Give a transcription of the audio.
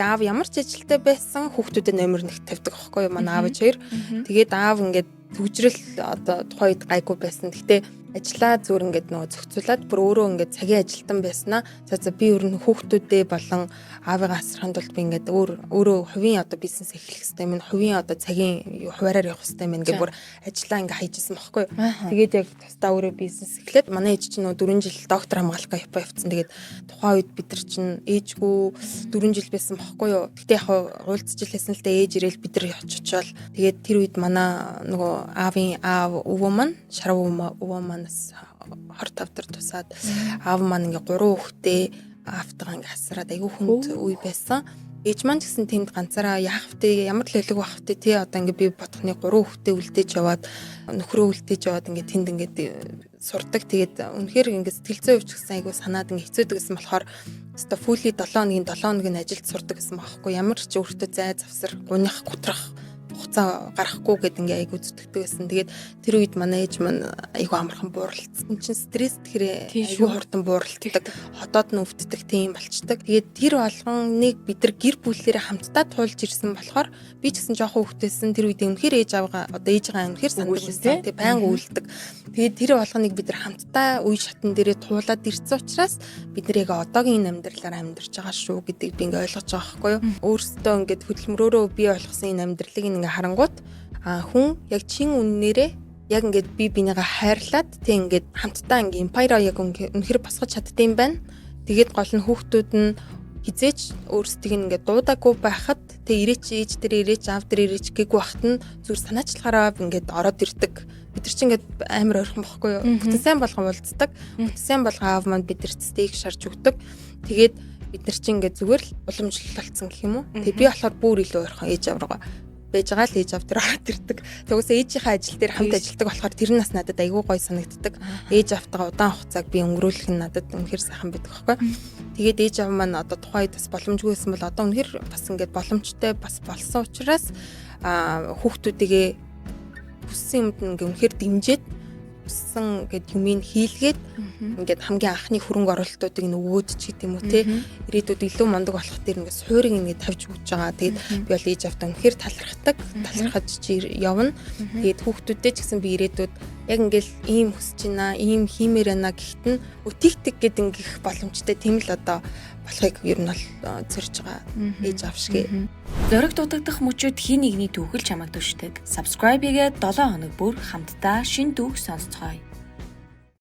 аав ямар ч ажилтай байсан хүүхдүүдэд номер нэг тавьдаг аахгүй юу манай аав хоёр. Тэгээд аав ингээд төвжрэл одоо тухайн үед гайгүй байсан. Гэхдээ ажлаа зүгээр ингээд нөгөө зохицуулаад бүр өөрөө ингээд цагийн ажилтан байснаа за би өөр нь хүүхдүүдээ болон аавыгаа асрахын тулд би ингээд өөрөө хувийн одоо бизнес эхлэх хэрэгтэй минь хувийн одоо цагийн хуваараар явах хэрэгтэй минь ингээд бүр ажлаа ингээд хайжсэн байхгүй. Тэгээд яг тусдаа өөрөө бизнес эхлээд манай ээж чинь нөгөө 4 жил доктор хамгаалалт Япон явцсан. Тэгээд тухайн үед бид нар чинь ээжгүй 4 жил байсан байхгүй юу. Гэтэ яг уулзчихлээсэн л дээ ээж ирээл бид нар очичвол тэгээд тэр үед манай нөгөө аавын аав өвөө маань шарав өвөө манаас 25 төр тусаад аав маань ингээ 3 хүүхдээ аавтайгаа ингээ хасраад айгүй хүнд үе байсан. Ээж маань ч гэсэн тэнд ганцаараа яах вэ? Ямар л хэлэг байх вэ? Тэ одоо ингээ би бодохны 3 хүүхдээ үлдээж яваад нөхрөө үлдээж яваад ингээ тэнд ингээ сурдаг. Тэгээд үнэхээр ингээ сэтгэл зүйн өвч гэсэн айгүй санаад ингээ хэцүүдэг гэсэн болохоор өстой фүли 7 хоногийн ажилд сурдаг гэсэн байхгүй. Ямар ч өөртөө зай завсар гунях гутрах хуцаа гарахгүй гэдэг ингээ айгу зүтгэдэг байсан. Тэгээд тэр үед манай ээж маань айгу амархан бууралцсан. Чин стресс тэгэхээр айгу хурдан бууралддаг, хотоод нь өвддөг тийм болчдаг. Тэгээд тэр болгоныг бид нар гэр бүлээрээ хамтдаа туулж ирсэн болохоор би ч гэсэн жоохон хөвгтэйсэн. Тэр үед үнэхээр ээж авгаа одоо ээжгаа үнэхээр сандаг байсан. Тэг байнга үйлдэг. Тэгээд тэр болгоныг бид нар хамтдаа үе шатн дээрээ туулаад ирсэн учраас бид нар яг одоогийн амьдралаар амьдарч байгаа шүү гэдгийг би ингээ ойлгож байгаа байхгүй юу. Өөрсдөө ингээд хөдөлмөрөөрөө бий болгосон энэ амьдралыг ингээ харангуут хүн яг чин үннээрээ яг ингээд бинийгаа хайрлаад тэг ингээд хамтдаа ингээ эмпайраа яг үнэхээр босгож чаддсан байна. Тэгээд гол нь хүүхдүүд нь хизээч өөрсдийг ингээд дуудаагүй байхад тэг ирээч ээж дээр ирээч аав дээр ирээч гээгүй байхад нь зүгээр санаачлахаараа ингээд ороод ирдэг. Бид нар чинь ингээд амар ойрхон бохгүй юу. Бүтэн сайн болгон уулздаг. Бүтэн сайн болгон аав маань бидэрт стейк шарж өгдөг. Тэгээд бид нар чинь ингээд зүгээр л уламжлалцсан гэх юм уу. Тэг би болохоор бүр илүү ойрхон ээж аврага байж байгаа л ээж авт дээр ороод ирдэг. Тэгвэл ээжийнхээ ажил дээр хамт ажилладаг болохоор тэр нь нас надад айгүй гоё санагддаг. Ээж автагаа удаан хугацааг би өнгөрүүлэх нь надад үнэхээр сайхан байдаг байхгүй. Тэгээд ээж аав маань одоо тухайд бас боломжгүй байсан бол одоо үнэхээр бас ингээд боломжтой бас болсон учраас хүүхдүүдийгээ хүссэн юмд ингээд үнэхээр дэмжиж хүссэн гэдэг юмыг хийлгээд ингээд хамгийн анхны хөрөнгө оруулалтуудыг нөгөөд ч гэдэг юм уу те ирээдүйд илүү мундаг болох дээр ингээд суурийг ингээд тавьж өгч байгаа. Тэгээд би бол ээж автаа үнэхээр талархаж явна. Тэгээд хүүхдүүдтэй ч гэсэн би ирээдүйд яг ингээд ийм хүсэж байна, ийм хиймээр байна гэхэд нь өтийгтэг гэдэг ингэх боломжтой тийм л одоо болохыг ер нь бол зорж байгаа ээж аав шиг. Зориг дутагдах мөчүүд хин нэгний түүхэл чамайг түшдэг. Subscribe хийгээд 7 хоног бүр хамтдаа шин түүх сонсцгоё.